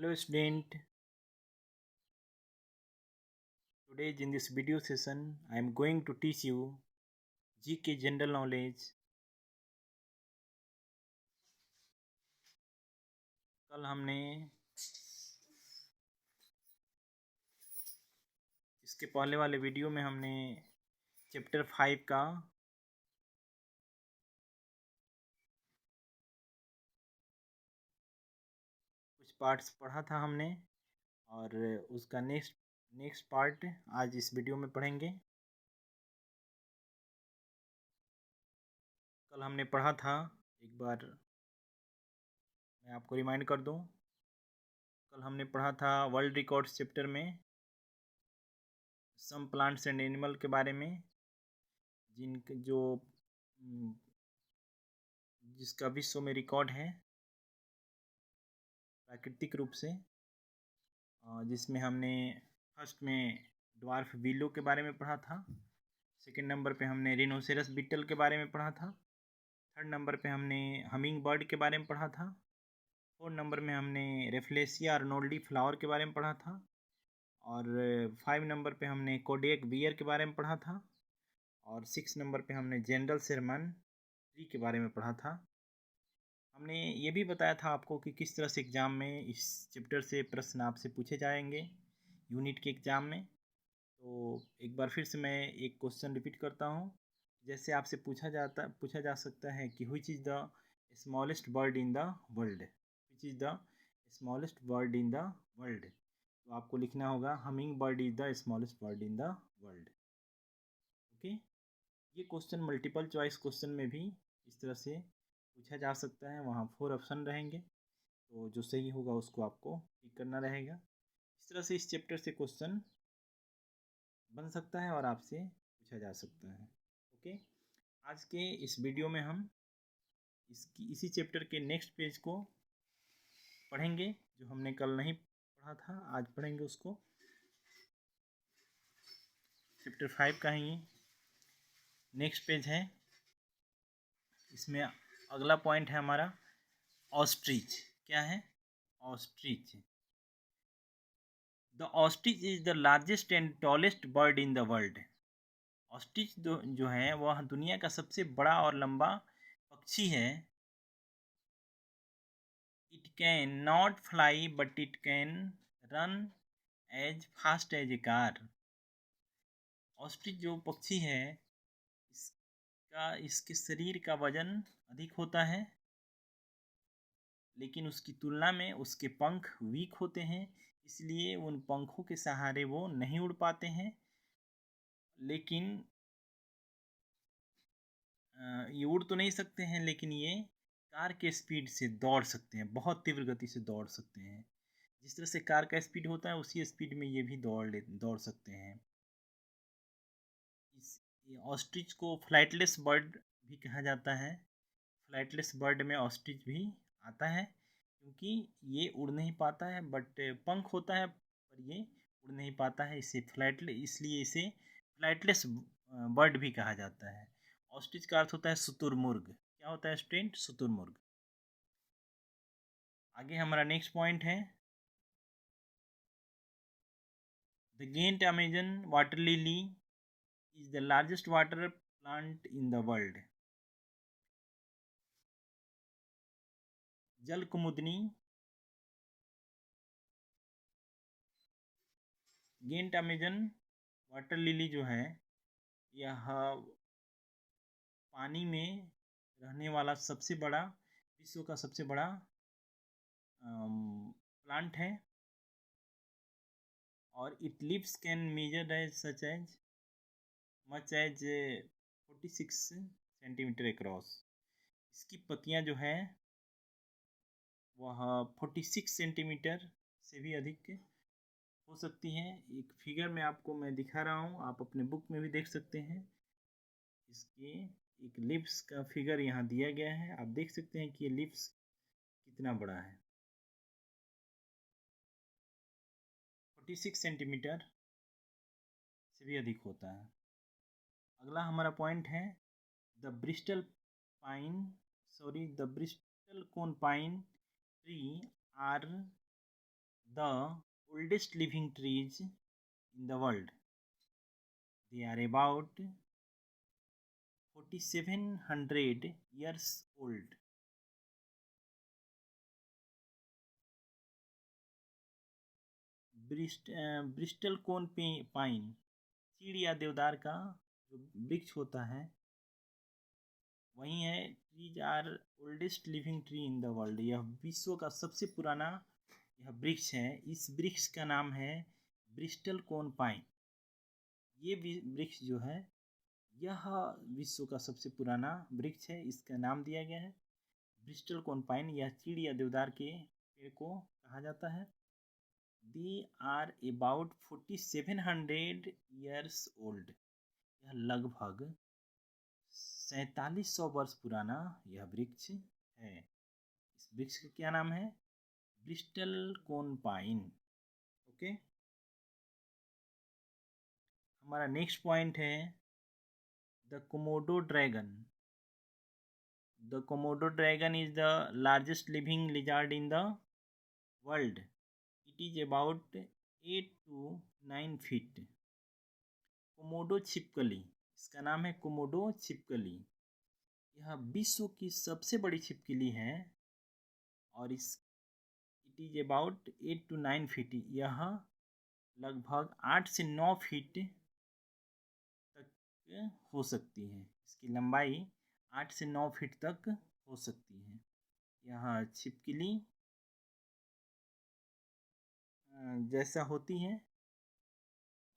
Hello student, today in this video session I am going to teach you GK general knowledge। कल हमने इसके पहले वाले video में हमने चैप्टर 5 का कुछ पार्ट्स पढ़ा था हमने और उसका नेक्स्ट पार्ट आज इस वीडियो में पढ़ेंगे। कल हमने पढ़ा था, एक बार मैं आपको रिमाइंड कर दूं। कल हमने पढ़ा था वर्ल्ड रिकॉर्ड्स चैप्टर में सम प्लांट्स एंड एनिमल के बारे में, जिनके जिसका विश्व में रिकॉर्ड है प्राकृतिक रूप से, जिसमें हमने फर्स्ट में ड्वार्फ विलो के बारे में पढ़ा था। सेकंड नंबर पे हमने रिनोसेरस बीटल के बारे में पढ़ा था। थर्ड नंबर पे हमने हमिंग बर्ड के बारे में पढ़ा था। फोर्थ नंबर में हमने रेफ्लेसिया अर्नोल्डी फ्लावर के बारे में पढ़ा था। और 5 नंबर पे हमने कोडियक बियर के बारे में पढ़ा था। और 6 नंबर पे हमने जनरल शेरमन ट्री के बारे में पढ़ा था। हमने ये भी बताया था आपको कि किस तरह से एग्ज़ाम में इस चैप्टर से प्रश्न आपसे पूछे जाएंगे यूनिट के एग्ज़ाम में। तो एक बार फिर से मैं एक क्वेश्चन रिपीट करता हूँ। जैसे आपसे पूछा जा सकता है कि which is the smallest bird in the world, which is the smallest bird in the world, तो आपको लिखना होगा humming bird is the smallest bird in the world. Okay, ये क्वेश्चन मल्टीपल चॉइस क्वेश्चन में भी इस तरह से पूछा जा सकता है। वहाँ 4 ऑप्शन रहेंगे, तो जो सही होगा उसको आपको टिक करना रहेगा। इस तरह से इस चैप्टर से क्वेश्चन बन सकता है और आपसे पूछा जा सकता है। ओके, आज के इस वीडियो में हम इसी चैप्टर के नेक्स्ट पेज को पढ़ेंगे, जो हमने कल नहीं पढ़ा था, आज पढ़ेंगे उसको। चैप्टर 5 का ही नेक्स्ट पेज है। इसमें अगला पॉइंट है हमारा ऑस्ट्रिच। क्या है? Ostrich. The ostrich is the largest and tallest bird in the world. Ostrich जो है वह दुनिया का सबसे बड़ा और लंबा पक्षी है। It can not fly but it can run as fast as a car. Ostrich जो पक्षी है इसके शरीर का वजन अधिक होता है, लेकिन उसकी तुलना में उसके पंख वीक होते हैं, इसलिए उन पंखों के सहारे वो नहीं उड़ पाते हैं। लेकिन ये उड़ तो नहीं सकते हैं, लेकिन ये कार के स्पीड से दौड़ सकते हैं, बहुत तीव्र गति से दौड़ सकते हैं। जिस तरह से कार का स्पीड होता है उसी स्पीड में ये भी दौड़ सकते हैं। इस ऑस्ट्रिच को फ्लाइटलेस बर्ड भी कहा जाता है। फ्लाइटलेस बर्ड में ऑस्ट्रिच भी आता है, क्योंकि ये उड़ नहीं पाता है, बट पंख होता है पर ये उड़ नहीं पाता है, इसलिए इसे फ्लाइटलेस बर्ड भी कहा जाता है। ऑस्ट्रिच का अर्थ होता है शुतुरमुर्ग। क्या होता है स्टूडेंट? शुतुरमुर्ग। आगे हमारा नेक्स्ट पॉइंट है the giant Amazon water lily is the largest water plant in the world. जल कुमुदनी गेंट अमेजन वाटर लिली जो है, यह पानी में रहने वाला विश्व का सबसे बड़ा प्लांट है। और it leaves can measure as such as much as 46 centimetre across. इसकी पत्तियां जो है वह 46 सेंटीमीटर से भी अधिक हो सकती हैं। एक फिगर में आपको मैं दिखा रहा हूँ, आप अपने बुक में भी देख सकते हैं। इसके एक लिप्स का फिगर यहाँ दिया गया है, आप देख सकते हैं कि ये लिप्स कितना बड़ा है, 46 सेंटीमीटर से भी अधिक होता है। अगला हमारा पॉइंट है the bristlecone pine tree are the oldest living trees in the world. They are about 4700 years old. Bristol cone pine, चीड़ या देवदार का जो वृक्ष होता है वही है। Trees are oldest living tree in the world, यह विश्व का सबसे पुराना यह वृक्ष है। इस वृक्ष का नाम है ब्रिस्टल कोन पाइन। ये वृक्ष जो है यह विश्व का सबसे पुराना वृक्ष है, इसका नाम दिया गया है ब्रिस्टल कोन पाइन। यह चीड़ या देवदार के पेड़ को कहा जाता है। They are about 4700 years old, यह लगभग 4700 वर्ष पुराना यह वृक्ष है। इस वृक्ष का क्या नाम है? ब्रिस्टल कोन पाइन। ओके, हमारा नेक्स्ट पॉइंट है the Komodo dragon. The Komodo dragon is the largest living lizard in the world. It is about 8 to 9 feet. Komodo छिपकली, इसका नाम है कोमोडो छिपकली। यह विश्व की सबसे बड़ी छिपकली है और इस it is about 8 to 9 feet. यह लगभग 8 से 9 फीट तक हो सकती है। इसकी लंबाई 8 से 9 फीट तक हो सकती है। यह छिपकली जैसा होती है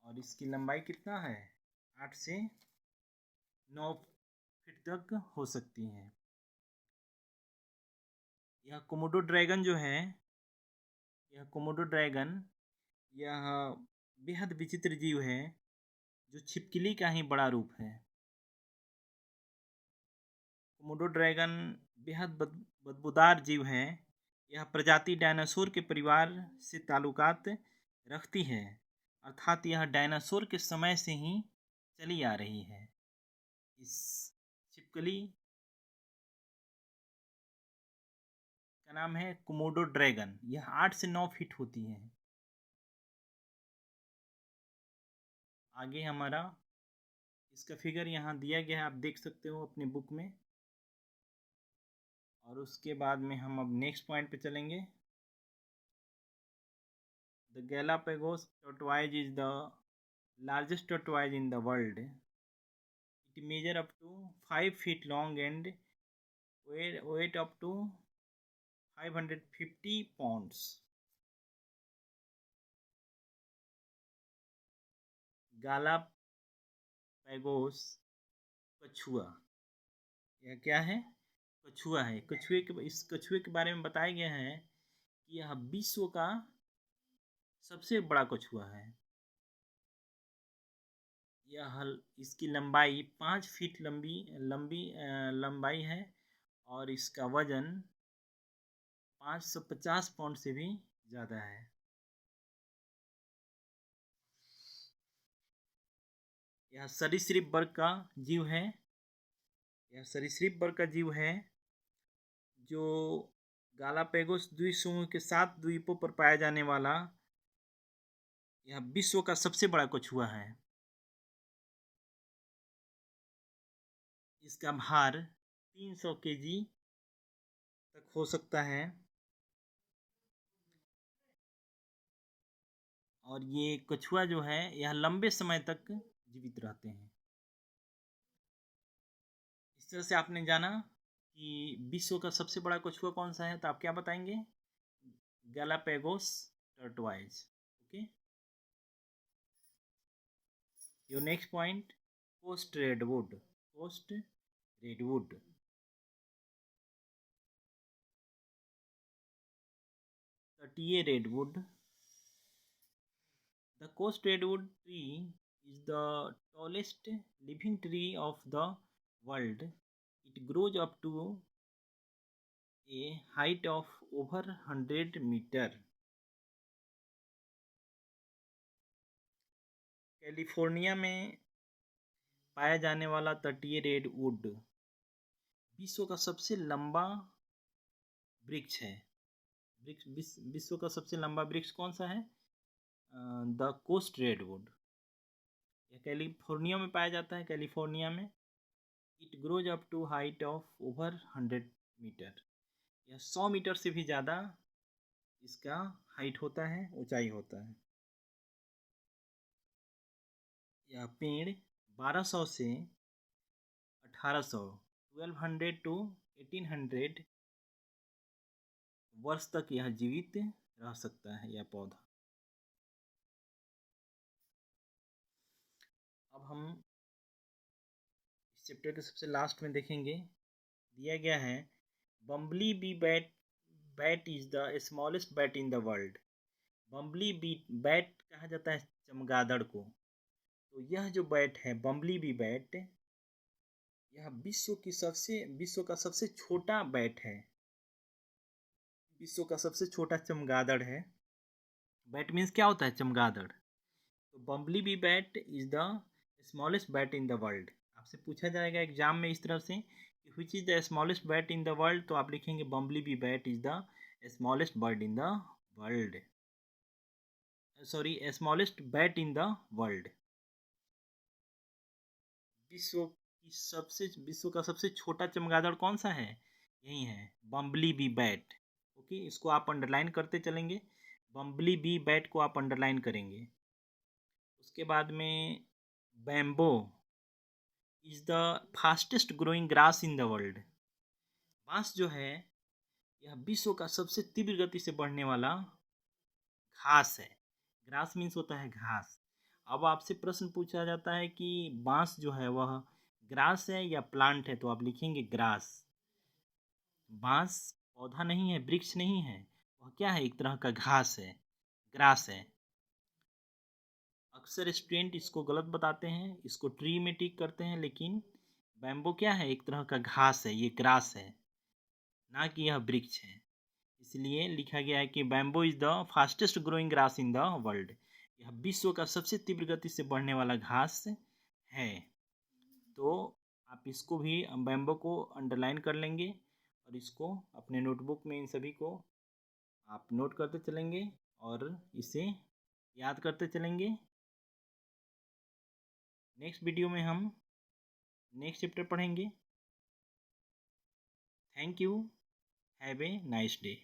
और इसकी लंबाई कितना है? 8 से 9 फीट तक हो सकती है। यह कोमोडो ड्रैगन जो है, यह कोमोडो ड्रैगन यह बेहद विचित्र जीव है जो छिपकली का ही बड़ा रूप है। कोमोडो ड्रैगन बेहद बदबूदार जीव है। यह प्रजाति डायनासोर के परिवार से ताल्लुकात रखती है, अर्थात यह डायनासोर के समय से ही चली आ रही है। इस छिपकली का नाम है कोमोडो ड्रैगन। यह 8 से 9 फीट होती है। आगे हमारा इसका फिगर यहाँ दिया गया है, आप देख सकते हो अपने बुक में। और उसके बाद में हम अब नेक्स्ट पॉइंट पे चलेंगे। The Galapagos tortoise is the largest tortoise in the world. It measure up to 5 feet long and weight up to 550 pounds. Galapagos कछुआ, यह क्या है? कछुआ है। इस कछुए के बारे में बताया गया है कि यह विश्व का सबसे बड़ा कछुआ है। इसकी लंबाई 5 फीट लंबाई है और इसका वजन 550 पाउंड से भी ज़्यादा है। यह सरीसृप वर्ग का जीव है। यह सरीसृप वर्ग का जीव है जो गालापेगोस द्वीप समूह के 7 द्वीपों पर पाया जाने वाला यह विश्व का सबसे बड़ा कछुआ है। इसका भार 300 केजी तक हो सकता है और ये कछुआ जो है यह लंबे समय तक जीवित रहते हैं। इस तरह से आपने जाना कि विश्व का सबसे बड़ा कछुआ कौन सा है, तो आप क्या बताएंगे? Galapagos tortoise. Okay, your next point, coast redwood. Coast redwood, तटीय redwood. The coast redwood tree is the tallest living tree of the world. It grows up to a height of over 100 meter. California में पाया जाने वाला तटीय विश्व का सबसे लंबा वृक्ष कौन सा है? The coast redwood. यह कैलिफोर्निया में पाया जाता है, कैलिफोर्निया में। It grows up to height of over 100 metre. यह 100 मीटर से भी ज़्यादा इसका हाइट होता है, ऊंचाई होता है। यह पेड़ 1200 से 1800 1200 टू 1800 वर्ष तक यह जीवित रह सकता है, यह पौधा। अब हम इस चैप्टर के सबसे लास्ट में देखेंगे, दिया गया है bumblebee bat is the smallest bat in the world. Bumblebee bat कहा जाता है चमगादड़ को। तो यह जो बैट है बम्बली बी बैट, यह विश्व का सबसे छोटा बैट है, विश्व का सबसे छोटा चमगादड़ है। बैट मीन्स क्या होता है? चमगादड़। तो bumblebee bat is the smallest bat in the world. आपसे पूछा जाएगा एग्जाम में इस तरह से कि which is the smallest bat in the world, तो आप लिखेंगे bumblebee bat is the smallest bird in the world, sorry smallest bat in the world. विश्व का सबसे छोटा चमगादड़ कौन सा है? यही है बम्बली बी बैट। ओके, इसको आप अंडरलाइन करते चलेंगे, बम्बली बी बैट को आप अंडरलाइन करेंगे। उसके बाद में bamboo is the fastest growing grass in the world. बांस जो है यह विश्व का सबसे तीव्र गति से बढ़ने वाला घास है। ग्रास मीन्स होता है घास। अब आपसे प्रश्न पूछा जाता है कि बांस जो है वह ग्रास है या प्लांट है, तो आप लिखेंगे ग्रास। बांस पौधा नहीं है, वृक्ष नहीं है, वह क्या है? एक तरह का घास है, ग्रास है। अक्सर स्टूडेंट इसको गलत बताते हैं, इसको ट्री में टिक करते हैं, लेकिन बैम्बो क्या है? एक तरह का घास है, ये ग्रास है, ना कि यह वृक्ष है। इसलिए लिखा गया है कि bamboo is the fastest growing grass in the world. यह विश्व का सबसे तीव्र गति से बढ़ने वाला घास है। तो आप इसको भी बैम्बो को अंडरलाइन कर लेंगे और इसको अपने नोटबुक में इन सभी को आप नोट करते चलेंगे और इसे याद करते चलेंगे। नेक्स्ट वीडियो में हम नेक्स्ट चैप्टर पढ़ेंगे। Thank you, have a nice day.